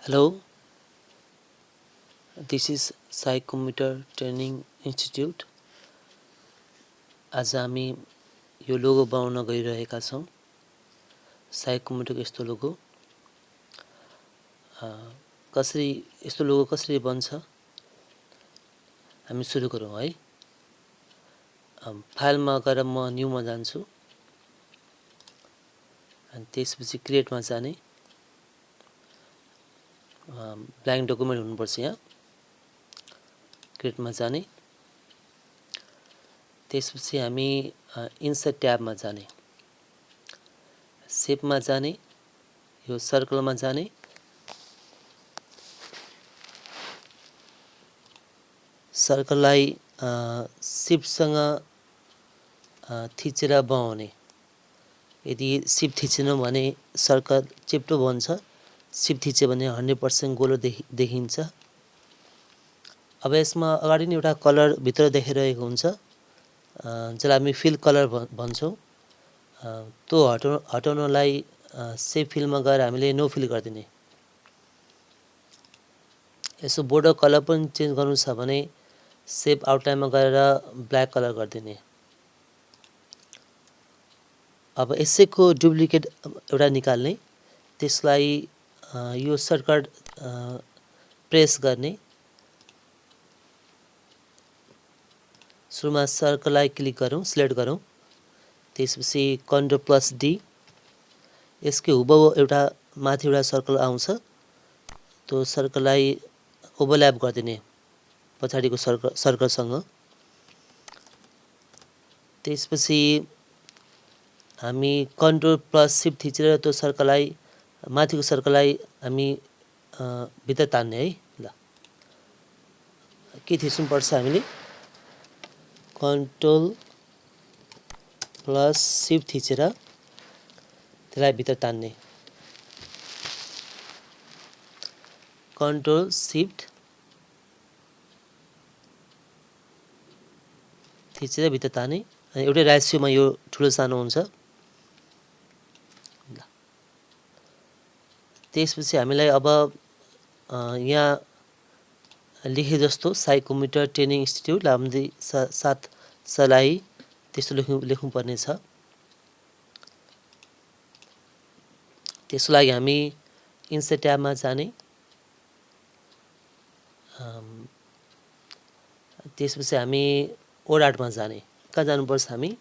Hello, this is Psychometer Training Institute. आज हामी यो लोगो बनाउन गइरहेका छौं। साइकोमेटरको यस्तो लोगो यस्तो लोगो कसरी बन्छ हामी सुरु गरौँ है। फाइलमा गएर म न्यूमा जान्छु अनि त्यसपछि क्रिएटमा जाने ब्ल्याङ्क डकुमेन्ट हुनुपर्छ। यहाँ क्रिएटमा जाने त्यसपछि हामी इन्सर्ट ट्याबमा जाने, शेपमा जाने, यो सर्कलमा जाने, सर्कललाई शिफ्टसँग थिचेर बनाउने। यदि शिफ्ट थिचेन भने सर्कल चेप्टो बन्छ, शिफ्ट थिच्यो भने 100% गोलो देखिन्छ। अब यसमा अगाडि नै एउटा कलर भित्र देखिरहेको हुन्छ जसलाई हामी फिल कलर भन्छौं। त्यो हटाउनलाई सेभ फिलमा गएर हामीले नो फिल गर्दिने। यसो बोर्डर कलर पनि चेन्ज गर्नु छ भने सेभ आउटलाइनमा गएर ब्ल्याक कलर गर्दिने। अब यसैको डुप्लिकेट एउटा निकाल्ने, त्यसलाई यो सर्टकट प्रेस गर्ने। सुरुमा सर्कललाई क्लिक गरौँ, सिलेक्ट गरौँ, त्यसपछि Ctrl+D। यसको हुबहु एउटा माथि एउटा सर्कल आउँछ, त्यो सर्कललाई ओभरल्याप गर्दिने पछाडिको सर्कलसँग। त्यसपछि हामी Ctrl+Shift थिचेर त्यो सर्कललाई माथिको सर्कललाई हामी भित्र तान्ने है। ल के थिच्नु पर्छ हामीले Ctrl+Shift थिचेर त्यसलाई भित्र तान्ने। Ctrl+Shift थिचेर भित्र ताने अनि एउटै रेसियोमा यो ठुलो सानो हुन्छ। त्यसपछि हामीलाई अब यहाँ लेखे जस्तो साइकोमेटर ट्रेनिङ इन्स्टिट्युट लामदी 7 सलाई त्यस्तो लेख्नु पर्ने छ। त्यसको लागि हामी इन्सर्ट ट्याबमा जाने, त्यसपछि हामी ओडाटमा जाने। कहाँ जानुपर्छ हामी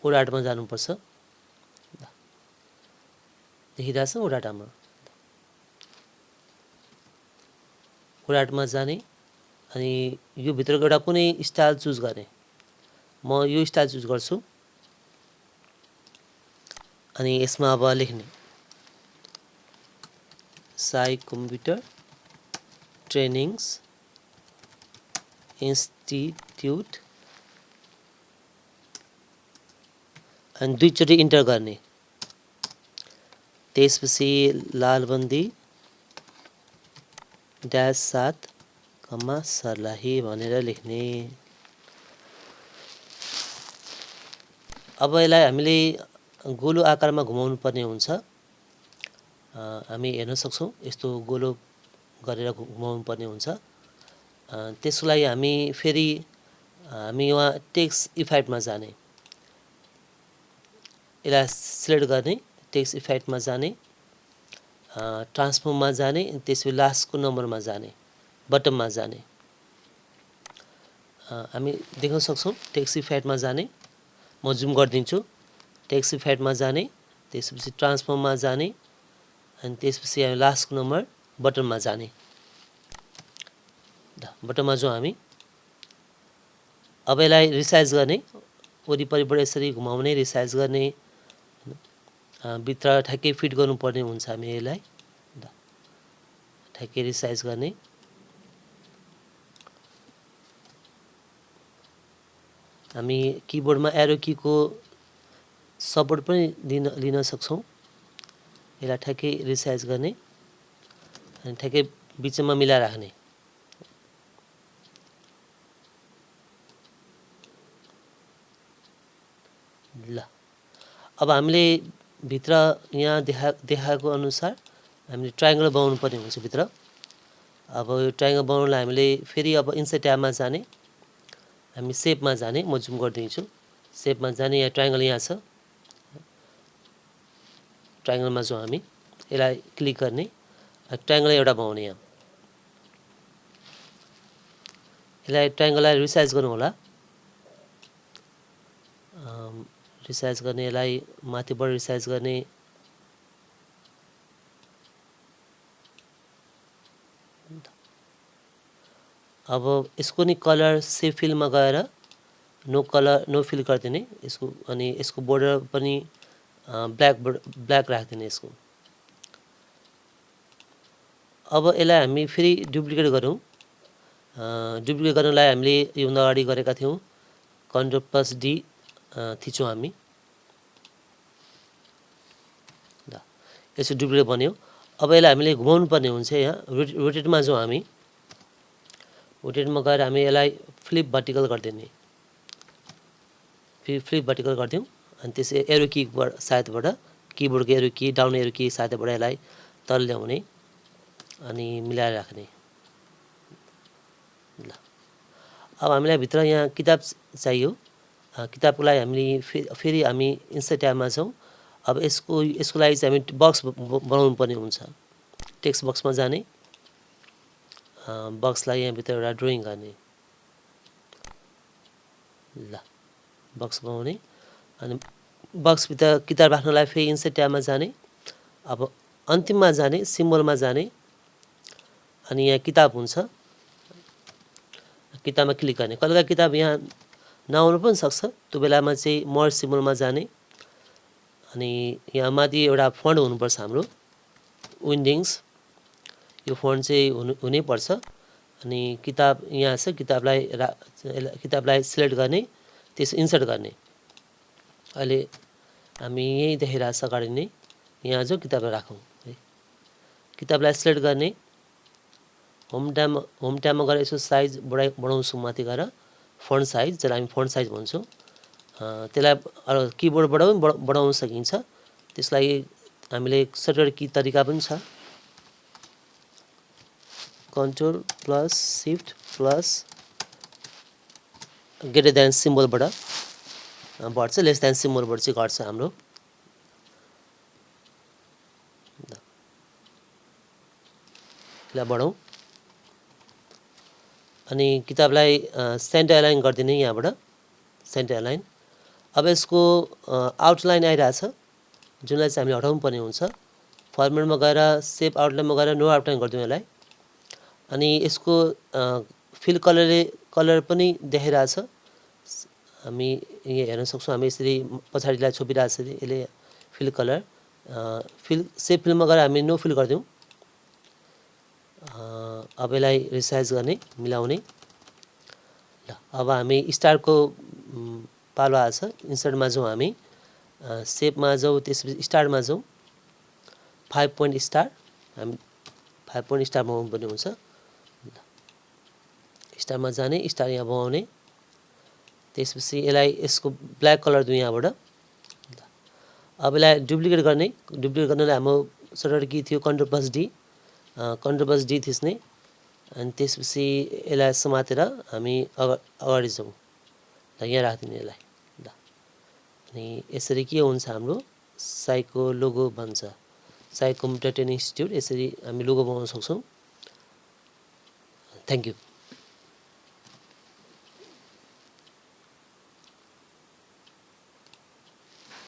ओडाटमा जानुपर्छ। देखिरहेछ ओडाटमा। ओडाटमा जाने अनि यो भित्रको एउटा कुनै स्टाइल चुज गर्ने। म यो स्टाइल चुज गर्छु अनि यसमा अब लेख्ने साइकोमेटर ट्रेनिङ्स इन्स्टिट्युट अनि दुईचोटि इन्टर गर्ने। त्यसपछि लालबन्दी -7, सर्लाही भनेर लेख्ने। अब यसलाई हामीले गोलो आकारमा घुमाउनु पर्ने हुन्छ। हामी हेर्न सक्छौं यस्तो गोलो गरेर घुमाउनु पर्ने हुन्छ। त्यसको लागि हामी फेरि यहाँ टेक्स्ट इफेक्टमा जाने, यसलाई सिलेक्ट गर्ने, टेक्स्ट इफेक्टमा जाने, ट्रान्सफर्ममा जाने, त्यसपछि लास्टको नम्बरमा जाने, बटममा जाने। हामी देख्न सक्छौं टेक्स्ट इफेक्टमा जाने। म जुम गरिदिन्छु। टेक्स्ट इफेक्टमा जाने, त्यसपछि ट्रान्सफर्ममा जाने अनि त्यसपछि हामी लास्टको नम्बर बटममा जाने। बटममा जाउँ हामी। अब यसलाई रिसाइज गर्ने, वरिपरिबाट यसरी घुमाउने, रिसाइज गर्ने, भित्र ठ्याक्कै फिट गर्नुपर्ने हुन्छ। हामी यसलाई ठ्याक्कै रिसाइज गर्ने। हामी किबोर्डमा एरो कीको सपोर्ट पनि लिन सक्छौं। यसलाई ठ्याक्कै रिसाइज गर्ने अनि ठ्याक्कै बिचमा मिलाएर राख्ने। ल अब हामीले भित्र यहाँ देखाएको अनुसार हामीले ट्रायंगल बनाउनु पर्ने हुन्छ भित्र। अब यो ट्रायंगल बनाउनलाई हामीले फेरि अब इन्सर्ट ट्याबमा जाने, हामी सेपमा जाने, म जुम गरिदिन्छु। सेपमा जाने, यहाँ ट्रायंगल यहाँ छ, ट्रायंगलमा जाउँ हामी, यसलाई क्लिक गर्ने, ट्रायंगल एउटा बनाउने यहाँ। यसलाई ट्रायंगललाई रिसाइज गर्नु होला, रिसाइज गर्ने, यसलाई माथिबाट रिसाइज गर्ने। अब यसको नि कलर सेप फिलमा गएर नो कलर नो फिल गरिदिने यसको, अनि यसको बोर्डर पनि ब्ल्याक राख्दिने यसको। अब यसलाई हामी फेरि डुप्लिकेट गरौँ। डुप्लिकेट गर्नलाई हामीले योभन्दा अगाडि गरेका थियौँ, Ctrl+D थिचौँ हामी, ल यसो डुप्लिकेट बन्यो। अब यसलाई हामीले घुमाउनु पर्ने हुन्छ, यहाँ रोटेटमा जाउँ हामी, रोटेटमा गएर हामी यसलाई फ्लिप भर्टिकल गरिदिने, फेरि फ्लिप भर्टिकल गरिदिउँ, अनि त्यसै एरो कीबाट सायदबाट, किबोर्डको एरो की, डाउन एरो की सायदबाट यसलाई तल ल्याउने अनि मिलाएर राख्ने। ल अब हामीलाई भित्र यहाँ किताब चाहियो, किताबको लागि हामीले फेरि हामी इन्सर्ट ट्याबमा छौँ। अब यसको लागि चाहिँ हामी बक्स बनाउनु पर्ने हुन्छ। टेक्स्ट बक्समा जाने, बक्सलाई यहाँभित्र एउटा ड्रइङ गर्ने, ल बक्स बनाउने, अनि बक्सभित्र किताब राख्नलाई फेरि इन्सर्ट ट्याबमा जाने, अब अन्तिममा जाने, सिम्बलमा जाने, अनि यहाँ किताब हुन्छ, किताबमा क्लिक गर्ने। कहिलेका किताब यहाँ नआउनु पनि सक्छ, त्यो बेलामा चाहिँ मर्ज सिम्बलमा जाने, अनि यहाँ माथि एउटा फन्ट हुनुपर्छ हाम्रो विन्डिङ्स, यो फन्ट चाहिँ हुनैपर्छ। अनि किताब यहाँ छ, किताबलाई सिलेक्ट गर्ने, त्यस इन्सर्ट गर्ने। अहिले हामी यहीँ देखिरहेको छ अगाडि नै, यहाँ जो किताबलाई राखौँ है, किताबलाई सिलेक्ट गर्ने, होम ट्याबमा गएर यसो साइज बढाउँछौँ माथि गएर, फन्ट साइज, जसलाई हामी फन्ट साइज भन्छौँ। त्यसलाई किबोर्डबाट पनि बढाउन सकिन्छ, त्यसलाई हामीले सर्टकट की तरिका पनि छ, Ctrl+Shift+ ग्रेटर देन सिम्बलबाट बढ्छ, लेस देन सिम्बलबाट चाहिँ घट्छ हाम्रो। यसलाई बढाउँ, अनि किताबलाई सेन्टर एलाइन गरिदिने, यहाँबाट सेन्टर एलाइन। अब यसको आउटलाइन आइरहेछ, जुनलाई चाहिँ हामीले हटाउनु पर्ने हुन्छ। फर्मेटमा गएर सेप आउटलाइनमा गएर नो आउटलाइन गरिदिउँ यसलाई, अनि यसको फिल कलर पनि देखाइरहेछ, हामी यहाँ हेर्न सक्छौँ। हामी यसरी पछाडिलाई छोपिरहेछ, यसले फिल कलर, सेप फिलमा गएर हामी नो फिल गरिदिउँ। अब यसलाई रिसाइज गर्ने, मिलाउने, ल अब हामी स्टारको पालो आएछ। इन्सर्टमा जाउँ हामी, सेपमा जाउँ, त्यसपछि स्टारमा जाउँ, 5 पोइन्ट स्टार, हामी 5 पोइन्ट स्टार बनाउनु पर्ने हुन्छ। स्टारमा जाने, स्टार यहाँ बनाउने, त्यसपछि यसलाई यसको ब्ल्याक कलर दिउँ यहाँबाट। अब यसलाई डुप्लिकेट गर्नलाई हाम्रो सर्टकट की थियो Ctrl+D थिच्ने, अनि त्यसपछि यसलाई समातेर हामी अगाडि जाउँ, ल यहाँ राखिदिने यसलाई, ल अनि यसरी के हुन्छ हाम्रो साइको लोगो भन्छ, साई कम्प्युटर ट्रेनिङ इन्स्टिट्युट, यसरी हामी लोगो बनाउन सक्छौँ। Thank you.